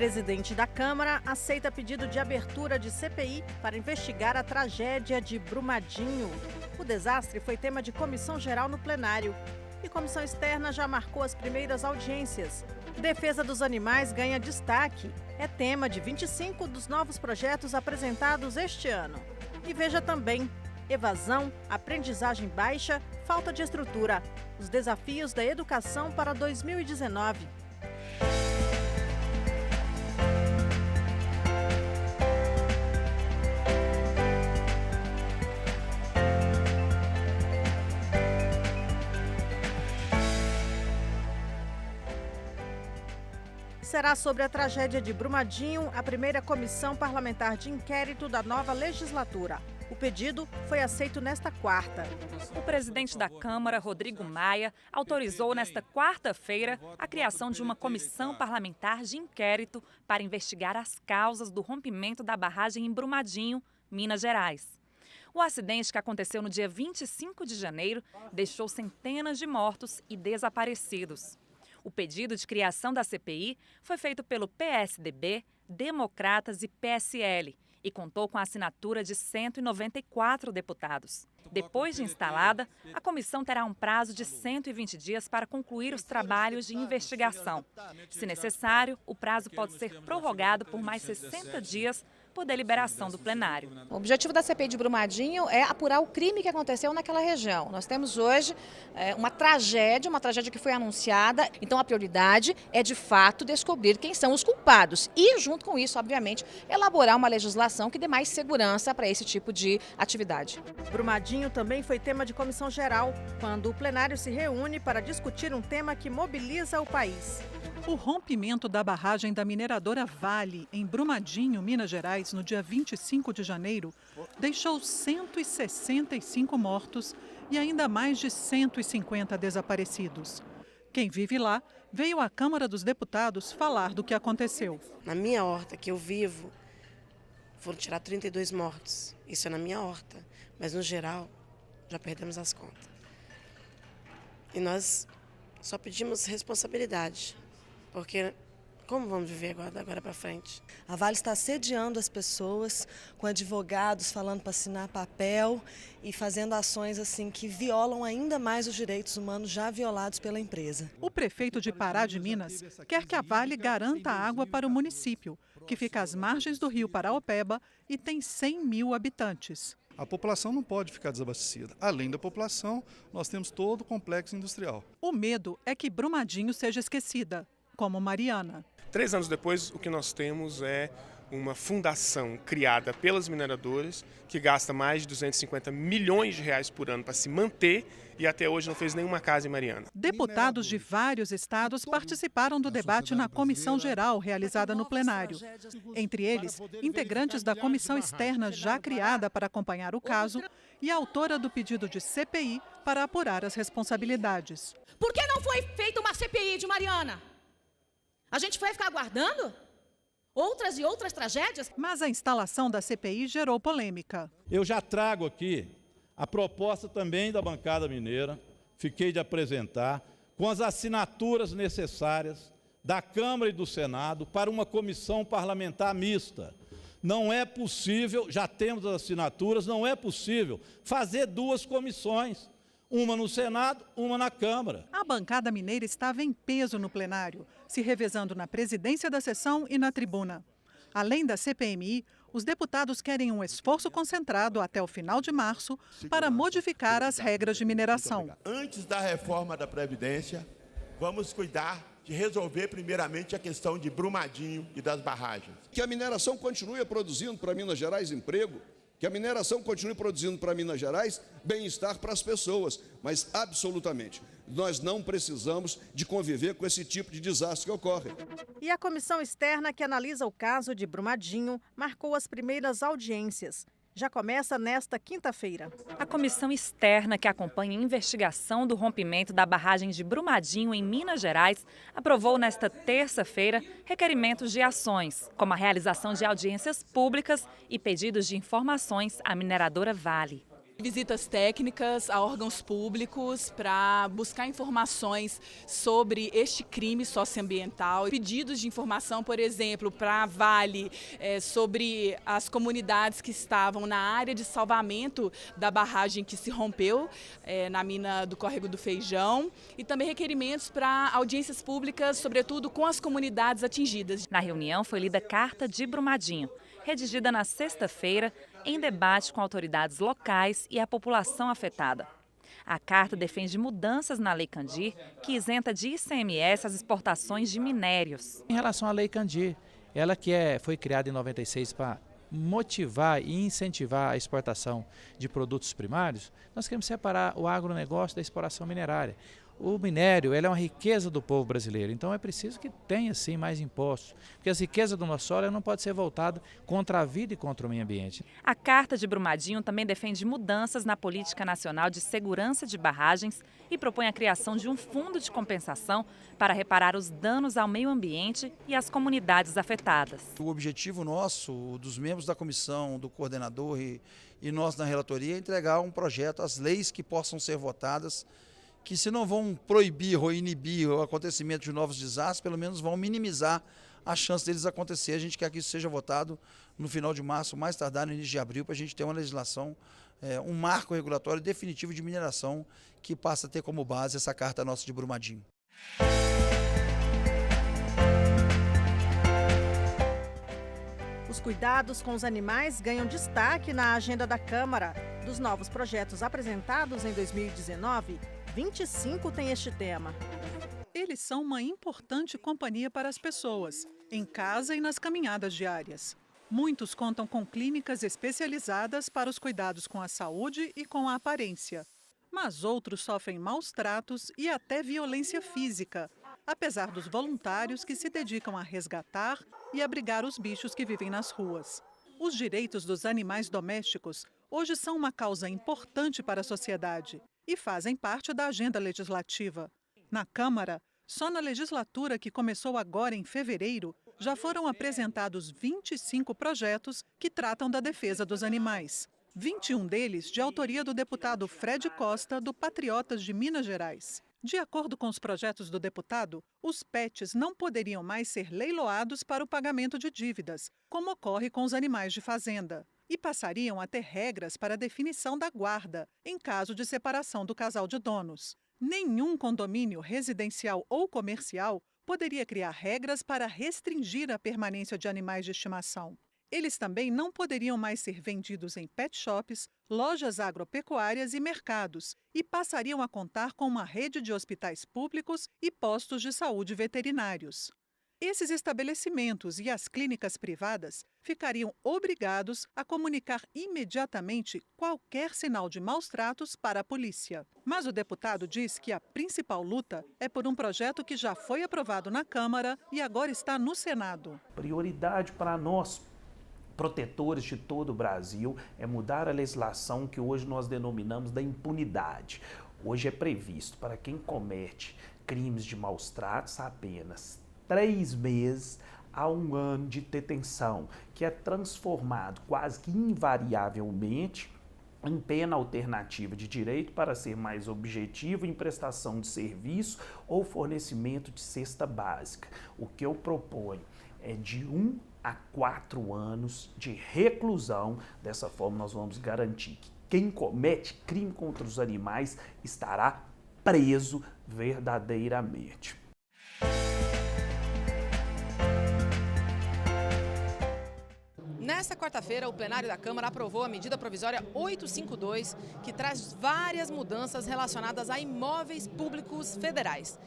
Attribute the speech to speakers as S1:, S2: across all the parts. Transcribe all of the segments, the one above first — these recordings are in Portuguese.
S1: Presidente da Câmara aceita pedido de abertura de CPI para investigar a tragédia de Brumadinho. O desastre foi tema de comissão geral no plenário. E comissão externa já marcou as primeiras audiências. Defesa dos animais ganha destaque. É tema de 25 dos novos projetos apresentados este ano. E veja também: evasão, aprendizagem baixa, falta de estrutura. Os desafios da educação para 2019. Será sobre a tragédia de Brumadinho a primeira comissão parlamentar de inquérito da nova legislatura. O pedido foi aceito nesta quarta.
S2: O presidente da Câmara, Rodrigo Maia, autorizou nesta quarta-feira a criação de uma comissão parlamentar de inquérito para investigar as causas do rompimento da barragem em Brumadinho, Minas Gerais. O acidente, que aconteceu no dia 25 de janeiro, deixou centenas de mortos e desaparecidos. O pedido de criação da CPI foi feito pelo PSDB, Democratas e PSL e contou com a assinatura de 194 deputados. Depois de instalada, a comissão terá um prazo de 120 dias para concluir os trabalhos de investigação. Se necessário, o prazo pode ser prorrogado por mais 60 dias por deliberação do plenário.
S3: O objetivo da CPI de Brumadinho é apurar o crime que aconteceu naquela região. Nós temos hoje uma tragédia que foi anunciada, então a prioridade é de fato descobrir quem são os culpados e, junto com isso, obviamente, elaborar uma legislação que dê mais segurança para esse tipo de atividade.
S1: Brumadinho também foi tema de comissão geral, quando o plenário se reúne para discutir um tema que mobiliza o país.
S4: O rompimento da barragem da mineradora Vale, em Brumadinho, Minas Gerais, no dia 25 de janeiro, deixou 165 mortos e ainda mais de 150 desaparecidos. Quem vive lá veio à Câmara dos Deputados falar do que aconteceu.
S5: Na minha horta que eu vivo, foram tirar 32 mortos. Isso é na minha horta, mas no geral já perdemos as contas. E nós só pedimos responsabilidade. Porque como vamos viver agora para frente?
S6: A Vale está assediando as pessoas, com advogados falando para assinar papel e fazendo ações assim que violam ainda mais os direitos humanos já violados pela empresa.
S4: O prefeito de Pará de Minas quer que a Vale garanta água para o município, que fica às margens do rio Paraopeba e tem 100 mil habitantes.
S7: A população não pode ficar desabastecida. Além da população, nós temos todo o complexo industrial.
S4: O medo é que Brumadinho seja esquecida, como Mariana.
S8: 3 anos depois, o que nós temos é uma fundação criada pelas mineradoras que gasta mais de 250 milhões de reais por ano para se manter e até hoje não fez nenhuma casa em Mariana.
S4: Deputados de vários estados participaram do debate na comissão geral realizada no plenário. Entre eles, integrantes da comissão externa já criada para acompanhar o caso e a autora do pedido de CPI para apurar as responsabilidades.
S9: Por que não foi feita uma CPI de Mariana? A gente vai ficar aguardando outras e outras tragédias?
S4: Mas a instalação da CPI gerou polêmica.
S10: Eu já trago aqui a proposta também da bancada mineira, fiquei de apresentar, com as assinaturas necessárias da Câmara e do Senado para uma comissão parlamentar mista. Não é possível, já temos as assinaturas, não é possível fazer 2 comissões. Uma no Senado, uma na Câmara.
S4: A bancada mineira estava em peso no plenário, se revezando na presidência da sessão e na tribuna. Além da CPMI, os deputados querem um esforço concentrado até o final de março para modificar as regras de mineração.
S11: Antes da reforma da Previdência, vamos cuidar de resolver primeiramente a questão de Brumadinho e das barragens.
S12: Que a mineração continue produzindo para Minas Gerais emprego, que a mineração continue produzindo para Minas Gerais bem-estar para as pessoas, mas absolutamente, nós não precisamos de conviver com esse tipo de desastre que ocorre.
S1: E a comissão externa que analisa o caso de Brumadinho marcou as primeiras audiências. Já começa nesta quinta-feira.
S2: A comissão externa que acompanha a investigação do rompimento da barragem de Brumadinho, em Minas Gerais, aprovou nesta terça-feira requerimentos de ações, como a realização de audiências públicas e pedidos de informações à mineradora Vale.
S13: Visitas técnicas a órgãos públicos para buscar informações sobre este crime socioambiental. Pedidos de informação, por exemplo, para a Vale, sobre as comunidades que estavam na área de salvamento da barragem que se rompeu na mina do Córrego do Feijão. E também requerimentos para audiências públicas, sobretudo com as comunidades atingidas.
S2: Na reunião foi lida a Carta de Brumadinho, redigida na sexta-feira, em debate com autoridades locais e a população afetada. A carta defende mudanças na Lei Candir, que isenta de ICMS as exportações de minérios.
S14: Em relação à Lei Candir, ela foi criada em 96 para motivar e incentivar a exportação de produtos primários, nós queremos separar o agronegócio da exploração minerária. O minério é uma riqueza do povo brasileiro, então é preciso que tenha sim mais impostos, porque as riquezas do nosso solo não podem ser voltadas contra a vida e contra o meio ambiente.
S2: A Carta de Brumadinho também defende mudanças na Política Nacional de Segurança de Barragens e propõe a criação de um fundo de compensação para reparar os danos ao meio ambiente e às comunidades afetadas.
S15: O objetivo nosso, dos membros da comissão, do coordenador e nós na relatoria, é entregar um projeto, as leis que possam ser votadas, que se não vão proibir ou inibir o acontecimento de novos desastres, pelo menos vão minimizar a chance deles acontecer. A gente quer que isso seja votado no final de março, mais tardar no início de abril, para a gente ter uma legislação, um marco regulatório definitivo de mineração que passa a ter como base essa Carta nossa de Brumadinho.
S1: Os cuidados com os animais ganham destaque na agenda da Câmara. Dos novos projetos apresentados em 2019, 25 têm este tema.
S4: Eles são uma importante companhia para as pessoas, em casa e nas caminhadas diárias. Muitos contam com clínicas especializadas para os cuidados com a saúde e com a aparência. Mas outros sofrem maus tratos e até violência física, apesar dos voluntários que se dedicam a resgatar e abrigar os bichos que vivem nas ruas. Os direitos dos animais domésticos hoje são uma causa importante para a sociedade e fazem parte da agenda legislativa. Na Câmara, só na legislatura que começou agora em fevereiro, já foram apresentados 25 projetos que tratam da defesa dos animais. 21 deles de autoria do deputado Fred Costa, do Patriotas de Minas Gerais. De acordo com os projetos do deputado, os pets não poderiam mais ser leiloados para o pagamento de dívidas, como ocorre com os animais de fazenda, e passariam a ter regras para a definição da guarda, em caso de separação do casal de donos. Nenhum condomínio residencial ou comercial poderia criar regras para restringir a permanência de animais de estimação. Eles também não poderiam mais ser vendidos em pet shops, lojas agropecuárias e mercados, e passariam a contar com uma rede de hospitais públicos e postos de saúde veterinários. Esses estabelecimentos e as clínicas privadas ficariam obrigados a comunicar imediatamente qualquer sinal de maus-tratos para a polícia. Mas o deputado diz que a principal luta é por um projeto que já foi aprovado na Câmara e agora está no Senado.
S16: Prioridade para nós, protetores de todo o Brasil, é mudar a legislação que hoje nós denominamos da impunidade. Hoje é previsto para quem comete crimes de maus tratos apenas 3 meses a 1 ano de detenção, que é transformado quase que invariavelmente em pena alternativa de direito para ser mais objetivo em prestação de serviço ou fornecimento de cesta básica. O que eu proponho é de 1 a 4 anos de reclusão. Dessa forma, nós vamos garantir que quem comete crime contra os animais estará preso verdadeiramente.
S17: Nesta quarta-feira, o plenário da Câmara aprovou a medida provisória 852, que traz várias mudanças relacionadas a imóveis públicos federais.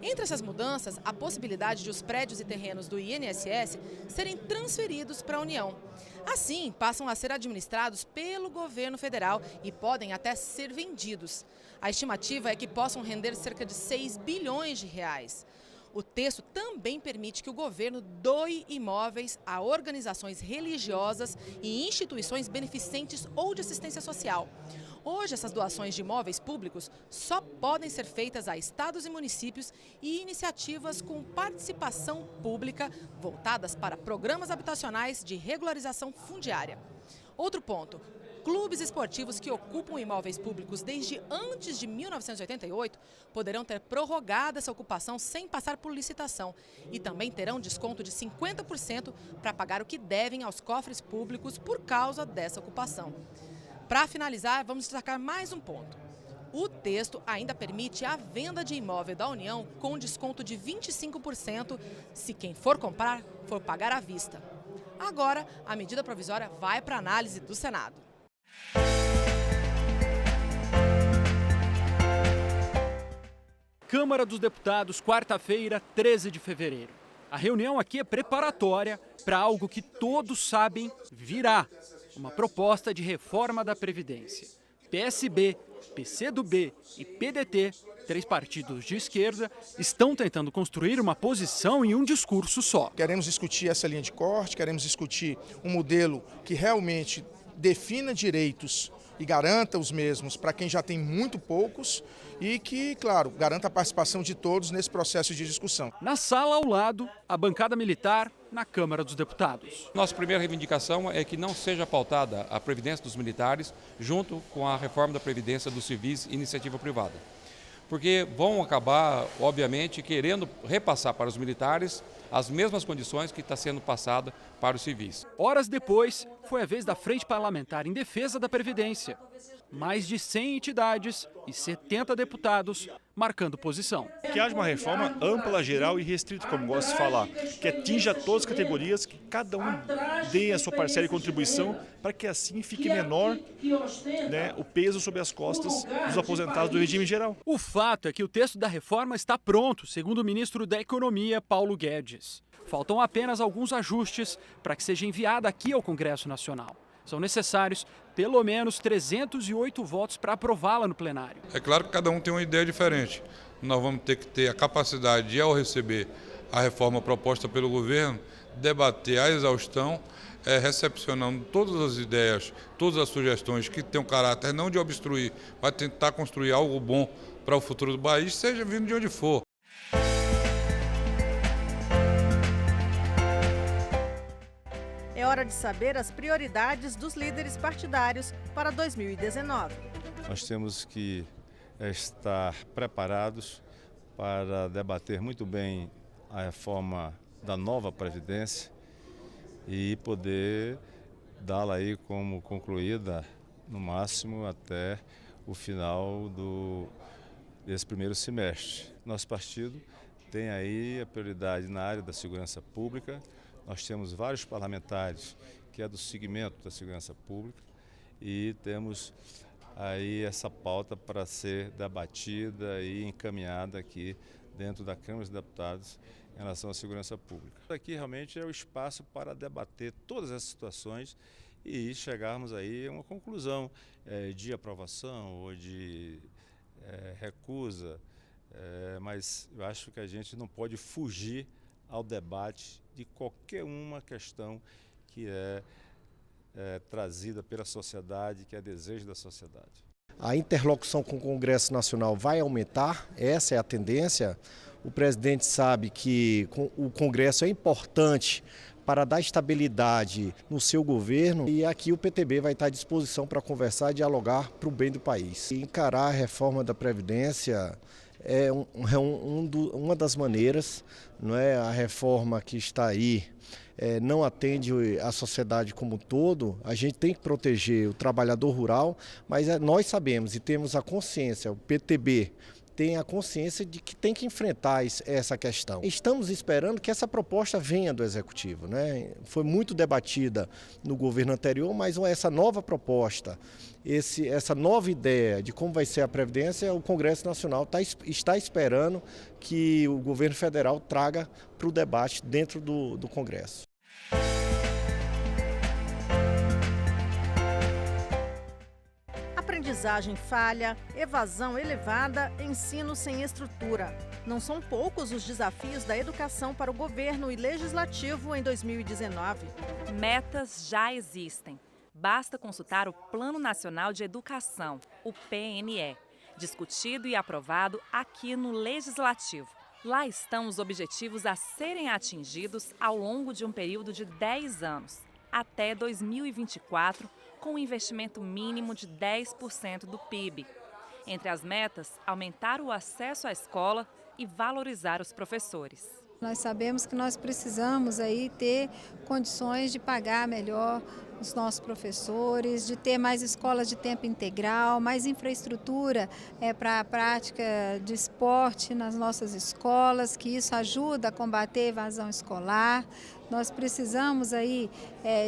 S17: Entre essas mudanças, a possibilidade de os prédios e terrenos do INSS serem transferidos para a União. Assim, passam a ser administrados pelo governo federal e podem até ser vendidos. A estimativa é que possam render cerca de 6 bilhões de reais. O texto também permite que o governo doe imóveis a organizações religiosas e instituições beneficentes ou de assistência social. Hoje, essas doações de imóveis públicos só podem ser feitas a estados e municípios e iniciativas com participação pública voltadas para programas habitacionais de regularização fundiária. Outro ponto, Clubes esportivos que ocupam imóveis públicos desde antes de 1988 poderão ter prorrogada essa ocupação sem passar por licitação e também terão desconto de 50% para pagar o que devem aos cofres públicos por causa dessa ocupação. Para finalizar, vamos destacar mais um ponto. O texto ainda permite a venda de imóvel da União com desconto de 25% se quem for comprar for pagar à vista. Agora, a medida provisória vai para análise do Senado.
S18: Câmara dos Deputados, quarta-feira, 13 de fevereiro. A reunião aqui é preparatória para algo que todos sabem virá: uma proposta de reforma da Previdência. PSB, PCdoB e PDT, 3 partidos de esquerda, estão tentando construir uma posição em um discurso só.
S19: Queremos discutir essa linha de corte, queremos discutir um modelo que realmente defina direitos e garanta os mesmos para quem já tem muito poucos e que, claro, garanta a participação de todos nesse processo de discussão.
S18: Na sala ao lado, a bancada militar na Câmara dos Deputados.
S20: Nossa primeira reivindicação é que não seja pautada a Previdência dos militares junto com a reforma da Previdência dos civis e iniciativa privada. Porque vão acabar, obviamente, querendo repassar para os militares as mesmas condições que está sendo passada para os civis.
S18: Horas depois, foi a vez da Frente Parlamentar em Defesa da Previdência. Mais de 100 entidades e 70 deputados marcando posição.
S21: Que haja uma reforma ampla, geral e restrita, como gosto de falar, que atinja todas as categorias, que cada um dê a sua parcela de contribuição, para que assim fique menor, né, o peso sobre as costas dos aposentados do regime geral.
S18: O fato é que o texto da reforma está pronto, segundo o ministro da Economia, Paulo Guedes. Faltam apenas alguns ajustes para que seja enviada aqui ao Congresso Nacional. São necessários pelo menos 308 votos para aprová-la no plenário.
S22: É claro que cada um tem uma ideia diferente. Nós vamos ter que ter a capacidade de, ao receber a reforma proposta pelo governo, debater a exaustão, recepcionando todas as ideias, todas as sugestões que têm um caráter não de obstruir, mas tentar construir algo bom para o futuro do país, seja vindo de onde for.
S1: É hora de saber as prioridades dos líderes partidários para 2019.
S23: Nós temos que estar preparados para debater muito bem a reforma da nova Previdência e poder dá-la aí como concluída, no máximo até o final desse primeiro semestre. Nosso partido tem aí a prioridade na área da segurança pública. Nós temos vários parlamentares que é do segmento da segurança pública e temos aí essa pauta para ser debatida e encaminhada aqui dentro da Câmara dos Deputados em relação à segurança pública. Aqui realmente é o espaço para debater todas essas situações e chegarmos aí a uma conclusão de aprovação ou de recusa, mas eu acho que a gente não pode fugir ao debate de qualquer uma questão que é trazida pela sociedade, que é desejo da sociedade.
S24: A interlocução com o Congresso Nacional vai aumentar, essa é a tendência. O presidente sabe que o Congresso é importante para dar estabilidade no seu governo e aqui o PTB vai estar à disposição para conversar e dialogar para o bem do país. E encarar a reforma da Previdência é uma das maneiras, não é? A reforma que está aí não atende a sociedade como um todo. A gente tem que proteger o trabalhador rural, mas nós sabemos e temos a consciência, o PTB tem a consciência de que tem que enfrentar essa questão. Estamos esperando que essa proposta venha do Executivo, né? Foi muito debatida no governo anterior, mas essa nova proposta, essa nova ideia de como vai ser a Previdência, o Congresso Nacional está esperando que o governo federal traga para o debate dentro do Congresso.
S1: Aprendizagem falha, evasão elevada, ensino sem estrutura. Não são poucos os desafios da educação para o governo e legislativo em 2019.
S2: Metas já existem. Basta consultar o Plano Nacional de Educação, o PNE, discutido e aprovado aqui no Legislativo. Lá estão os objetivos a serem atingidos ao longo de um período de 10 anos. Até 2024, com um investimento mínimo de 10% do PIB. Entre as metas, aumentar o acesso à escola e valorizar os professores.
S3: Nós sabemos que nós precisamos aí ter condições de pagar melhor os nossos professores, de ter mais escolas de tempo integral, mais infraestrutura para a prática de esporte nas nossas escolas, que isso ajuda a combater a evasão escolar. Nós precisamos aí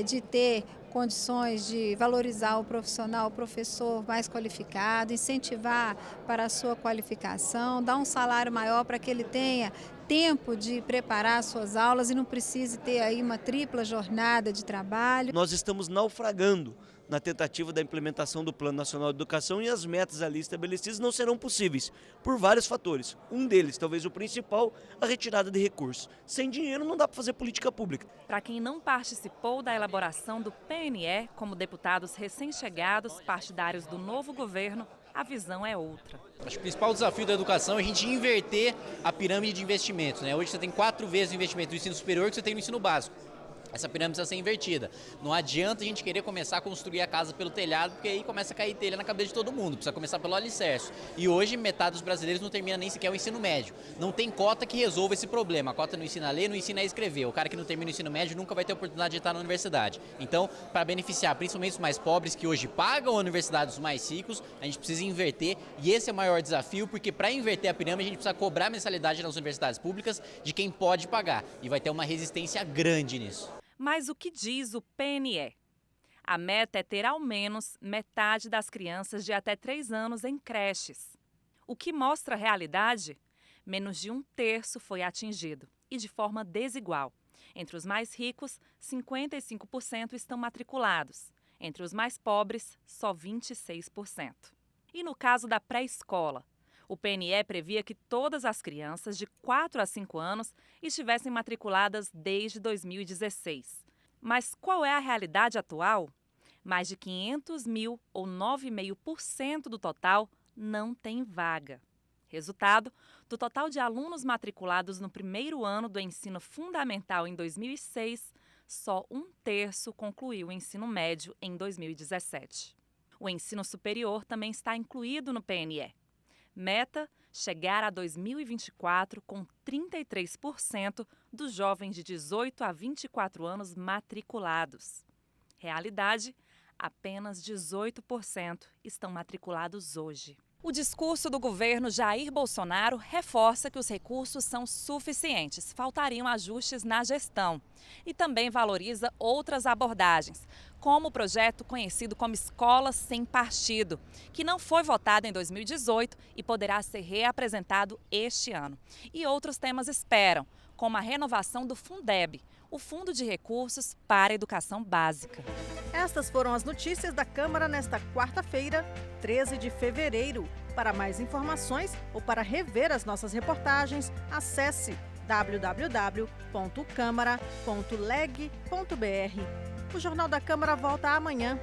S3: de ter condições de valorizar o profissional, o professor mais qualificado, incentivar para a sua qualificação, dar um salário maior para que ele tenha tempo de preparar suas aulas e não precise ter aí uma tripla jornada de trabalho.
S5: Nós estamos naufragando na tentativa da implementação do Plano Nacional de Educação e as metas ali estabelecidas não serão possíveis por vários fatores. Um deles, talvez o principal, a retirada de recursos. Sem dinheiro não dá para fazer política pública.
S2: Para quem não participou da elaboração do PNE, como deputados recém-chegados, partidários do novo governo, a visão é outra.
S6: Acho que o principal desafio da educação é a gente inverter a pirâmide de investimentos, né? Hoje você tem 4 vezes o investimento do ensino superior que você tem no ensino básico. Essa pirâmide precisa ser invertida. Não adianta a gente querer começar a construir a casa pelo telhado, porque aí começa a cair telha na cabeça de todo mundo. Precisa começar pelo alicerce. E hoje metade dos brasileiros não termina nem sequer o ensino médio. Não tem cota que resolva esse problema. A cota não ensina a ler, não ensina a escrever. O cara que não termina o ensino médio nunca vai ter oportunidade de estar na universidade. Então, para beneficiar principalmente os mais pobres que hoje pagam a universidade dos mais ricos, a gente precisa inverter. E esse é o maior desafio, porque para inverter a pirâmide a gente precisa cobrar mensalidade nas universidades públicas de quem pode pagar. E vai ter uma resistência grande nisso.
S2: Mas o que diz o PNE? A meta é ter ao menos metade das crianças de até 3 anos em creches. O que mostra a realidade? Menos de 1/3 foi atingido, e de forma desigual. Entre os mais ricos, 55% estão matriculados. Entre os mais pobres, só 26%. E no caso da pré-escola? O PNE previa que todas as crianças de 4 a 5 anos estivessem matriculadas desde 2016. Mas qual é a realidade atual? Mais de 500 mil, ou 9,5% do total, não tem vaga. Resultado, do total de alunos matriculados no primeiro ano do ensino fundamental em 2006, só 1/3 concluiu o ensino médio em 2017. O ensino superior também está incluído no PNE. Meta, chegar a 2024 com 33% dos jovens de 18 a 24 anos matriculados. Realidade, apenas 18% estão matriculados hoje. O discurso do governo Jair Bolsonaro reforça que os recursos são suficientes, faltariam ajustes na gestão. E também valoriza outras abordagens, como o projeto conhecido como Escola Sem Partido, que não foi votado em 2018 e poderá ser reapresentado este ano. E outros temas esperam, como a renovação do Fundeb, o Fundo de Recursos para a Educação Básica.
S1: Estas foram as notícias da Câmara nesta quarta-feira, 13 de fevereiro. Para mais informações ou para rever as nossas reportagens, acesse www.câmara.leg.br. O Jornal da Câmara volta amanhã.